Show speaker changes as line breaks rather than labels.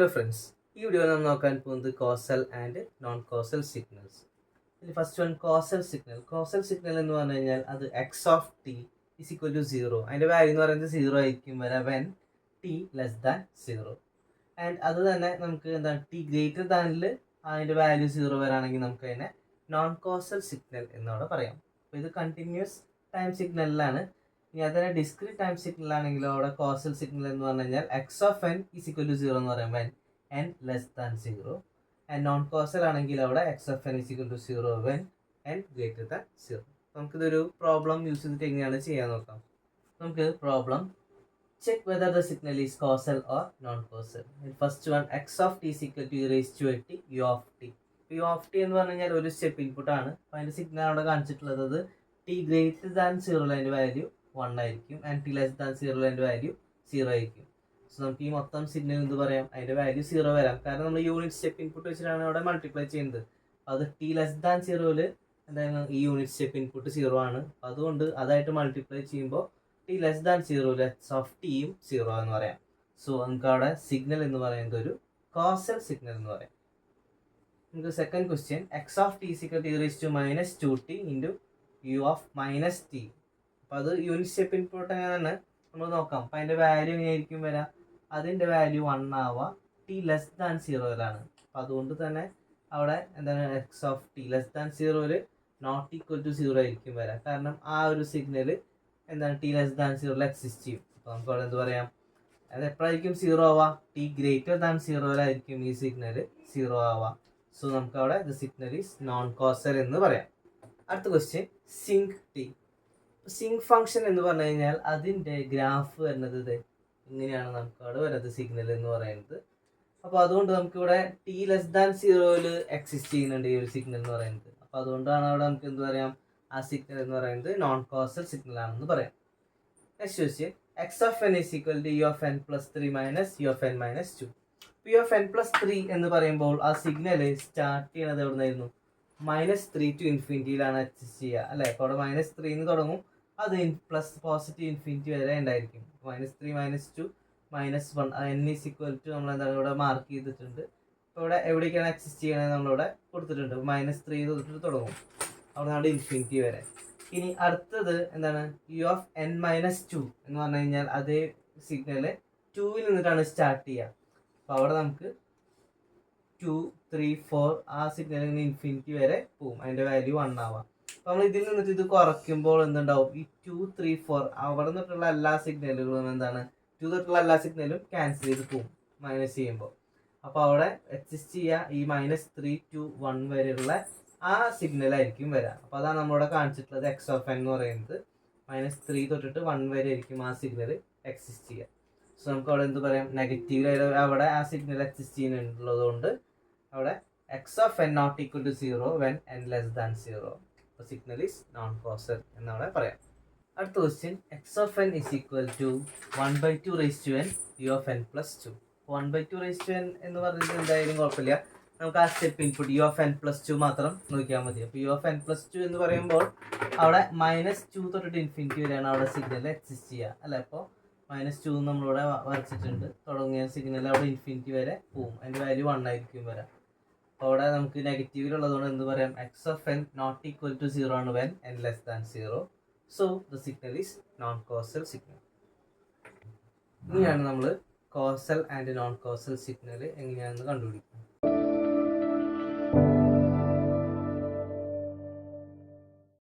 Hello friends, ഈ വീഡിയോയിൽ നമ്മൾ നോക്കാൻ പോകുന്നത് causal and non causal signals. ഇതിൽ first one causal signal. Causal signal എന്ന് പറഞ്ഞു കഴിഞ്ഞാൽ അത് x of t is equal to 0. അതിൻ്റെ വാല്യൂ എന്ന് പറയുന്നത് 0 ആയിരിക്കും വരെ when t less than 0. And അത് തന്നെ നമുക്ക് എന്താണ് ടി ഗ്രേറ്റർ ദാനിൽ അതിൻ്റെ വാല്യൂ 0 വരാണെങ്കിൽ നമുക്ക് അതിനെ നോൺ കോസൽ സിഗ്നൽ എന്നവിടെ പറയാം. അപ്പോൾ ഇത് കണ്ടിന്യൂസ് ടൈം സിഗ്നലിലാണ്. ഇനി അതിനെ ഡിസ്ക്രീറ്റ് ടൈം സിഗ്നൽ ആണെങ്കിലോ അവിടെ കോസൽ സിഗ്നൽ എന്ന് പറഞ്ഞു കഴിഞ്ഞാൽ x of n is equal to 0 എന്ന് പറയാം when n less than 0. And non causal ആണെങ്കിൽ അവിടെ x of n is equal to 0 when n greater than 0. നമുക്കിതൊരു പ്രോബ്ലം യൂസ് ചെയ്തിട്ട് എങ്ങനെയാണ് ചെയ്യാൻ നോക്കാം. നമുക്ക് problem check whether the signal is causal or non-causal. First one, x of t is equal to e raised to t u of t. u of t എന്ന് പറഞ്ഞു കഴിഞ്ഞാൽ ഒരു സ്റ്റെപ്പ് ഇൻപുട്ട് ആണ്. അപ്പോൾ അതിൻ്റെ സിഗ്നൽ അവിടെ കാണിച്ചിട്ടുള്ളത് ടി ഗ്രേറ്റർ ദാൻ 0 അതിൻ്റെ വാല്യൂ 1 ആയിരിക്കും ആൻഡ് ടി ലെസ് ദാൻ 0 അതിൻ്റെ വാല്യൂ 0 ആയിരിക്കും. സോ നമുക്ക് ഈ മൊത്തം സിഗ്നൽ എന്ത് പറയാം, അതിൻ്റെ വാല്യൂ 0 വരാം. കാരണം നമ്മൾ യൂണിറ്റ് സ്റ്റെപ്പ് ഇൻപുട്ട് വെച്ചിട്ടാണ് അവിടെ മൾട്ടിപ്ലൈ ചെയ്യുന്നത്. അത് ടി ലെസ് ദാൻ 0ൽ എന്താണ് ഈ യൂണിറ്റ് സ്റ്റെപ്പ് ഇൻപുട്ട് 0 ആണ്. അതുകൊണ്ട് അതായിട്ട് മൾട്ടിപ്ലൈ ചെയ്യുമ്പോൾ T less than 0 X of ടിയും 0 എന്ന് പറയാം. സോ നമുക്ക് അവിടെ സിഗ്നൽ എന്ന് പറയുന്നത് ഒരു കോസൽ സിഗ്നൽ എന്ന് പറയാം. നമുക്ക് second question, x of t equal t raise to minus 2t into u of minus t. അപ്പോൾ അത് യൂണിറ്റ് സ്റ്റെപ്പ് ഇൻപുട്ട് എങ്ങനെയാണ് നമ്മൾ നോക്കാം. അപ്പോൾ അതിൻ്റെ വാല്യൂ എങ്ങനെയായിരിക്കും വരാം, അതിൻ്റെ വാല്യൂ 1 ആവുക ടി ലെസ് ദാൻ 0ലാണ്. അപ്പോൾ അതുകൊണ്ട് തന്നെ അവിടെ എന്താണ് x of t less than 0ൽ നോട്ട് ഈക്വൽ ടു 0 ആയിരിക്കും വരാം. കാരണം ആ ഒരു സിഗ്നൽ എന്താണ് ടി ലെസ് ദാൻ 0ൽ എക്സിസ്റ്റ് ചെയ്യും. അപ്പോൾ നമുക്ക് അവിടെ എന്ത് പറയാം, അത് എപ്പോഴായിരിക്കും 0 ആവുക, ടി ഗ്രേറ്റർ ദാൻ 0ലായിരിക്കും ഈ സിഗ്നൽ 0 ആവുക. സോ നമുക്ക് അവിടെ the signal is non causal എന്ന് പറയാം. അടുത്ത question, sinc t. Sinc function എന്ന് പറഞ്ഞു കഴിഞ്ഞാൽ അതിൻ്റെ ഗ്രാഫ് വരുന്നത് ഇത് ഇങ്ങനെയാണ് നമുക്ക് അവിടെ വരുന്നത് സിഗ്നൽ എന്ന് പറയുന്നത്. അപ്പോൾ അതുകൊണ്ട് നമുക്കിവിടെ ടി ലെസ് ദാൻ 0ൽ എക്സിസ്റ്റ് ചെയ്യുന്നുണ്ട് ഈ ഒരു സിഗ്നൽ എന്ന് പറയുന്നത്. അപ്പോൾ അതുകൊണ്ടാണ് അവിടെ നമുക്ക് എന്ത് പറയാം, ആ സിഗ്നൽ എന്ന് പറയുന്നത് നോൺ കോസൽ സിഗ്നൽ ആണെന്ന് പറയാം. Next question, x of n is equal to u of n plus 3 minus u of n minus 2. U of n plus 3 എന്ന് പറയുമ്പോൾ ആ സിഗ്നൽ സ്റ്റാർട്ട് ചെയ്യണത് എവിടെ നിന്നായിരുന്നു, -3 ടു ഇൻഫിനിറ്റിയിലാണ് എക്സിസ്റ്റ് ചെയ്യുക അല്ലേ. അപ്പോൾ അവിടെ -3 തുടങ്ങും, അത് പ്ലസ് പോസിറ്റീവ് ഇൻഫിനിറ്റി വരെ ഉണ്ടായിരിക്കും. -3 -2 -1 എൻ ഈസ് ഈക്വൽ ടു നമ്മൾ എന്താണ് ഇവിടെ മാർക്ക് ചെയ്തിട്ടുണ്ട്. അപ്പോൾ ഇവിടെ എവിടേക്കാണ് എക്സിസ്റ്റ് ചെയ്യണത് നമ്മളിവിടെ കൊടുത്തിട്ടുണ്ട്. -3 തൊട്ടിട്ട് തുടങ്ങും, അവിടെ ഇൻഫിനിറ്റി വരെ. ഇനി അടുത്തത് എന്താണ്, യു ഓഫ് എൻ മൈനസ് 2 എന്ന് പറഞ്ഞു കഴിഞ്ഞാൽ അതേ സിഗ്നൽ 2ൽ നിന്നിട്ടാണ് സ്റ്റാർട്ട് ചെയ്യുക. അപ്പോൾ അവിടെ നമുക്ക് 2 3 4 ആ സിഗ്നലിൽ ഇൻഫിനിറ്റി വരെ പോവും, അതിൻ്റെ വാല്യൂ 1 ആവാം. അപ്പോൾ നമ്മൾ ഇതിൽ നിന്നിട്ട് ഇത് കുറയ്ക്കുമ്പോൾ എന്തുണ്ടാവും, ഈ 2 3 4 അവിടെ നിന്നിട്ടുള്ള എല്ലാ സിഗ്നലുകളും എന്താണ് 2 തൊട്ടുള്ള എല്ലാ സിഗ്നലും ക്യാൻസൽ ചെയ്ത് പോവും മൈനസ് ചെയ്യുമ്പോൾ. അപ്പോൾ അവിടെ എക്സിസ്റ്റ് ചെയ്യുക ഈ -3 to 1 വരെയുള്ള ആ സിഗ്നലായിരിക്കും വരാം. അപ്പോൾ അതാണ് നമ്മളിവിടെ കാണിച്ചിട്ടുള്ളത് എക്സ് ഓഫ് എൻ എന്ന് പറയുന്നത്. -3 തൊട്ടിട്ട് 1 വരെ ആയിരിക്കും ആ സിഗ്നൽ എക്സിസ്റ്റ് ചെയ്യുക. സോ നമുക്ക് അവിടെ എന്ത് പറയാം, നെഗറ്റീവ് അവിടെ ആ സിഗ്നൽ എക്സിസ്റ്റ് ചെയ്യുന്നുള്ളത് കൊണ്ട് അവിടെ x of n not equal to 0 when n less than 0. അപ്പോൾ സിഗ്നൽ ഈസ് നോൺ കോസൽ എന്നവിടെ പറയാം. അടുത്ത question, x of n is equal to 1/2 raise to n u of n plus 2. 1/2 raise to n എന്ന് പറഞ്ഞിട്ട് എന്തായാലും കുഴപ്പമില്ല, നമുക്ക് ആ step input u of n plus 2 മാത്രം നോക്കിയാൽ മതി. അപ്പോൾ യു ഓഫ് എൻ പ്ലസ് 2 എന്ന് പറയുമ്പോൾ അവിടെ -2 തൊട്ടിട്ട് ഇൻഫിനിറ്റി വരെയാണ് അവിടെ സിഗ്നൽ എക്സിസ്റ്റ് ചെയ്യുക അല്ലേ. അപ്പോൾ -2 നമ്മളിവിടെ വരച്ചിട്ടുണ്ട്, തുടങ്ങിയ സിഗ്നൽ അവിടെ ഇൻഫിനിറ്റി വരെ പോവും, അതിൻ്റെ വാല്യൂ 1 ആയിരിക്കും വരാം. അപ്പോൾ അവിടെ നമുക്ക് നെഗറ്റീവിലുള്ളതുകൊണ്ട് എന്ത് പറയാം, x of n not equal to 0 ആണ് when n less than 0. So the signal is non causal signal. ഇനിയാണ് നമ്മൾ causal and non causal signal എങ്ങനെയാണെന്ന് കണ്ടുപിടിക്കുക.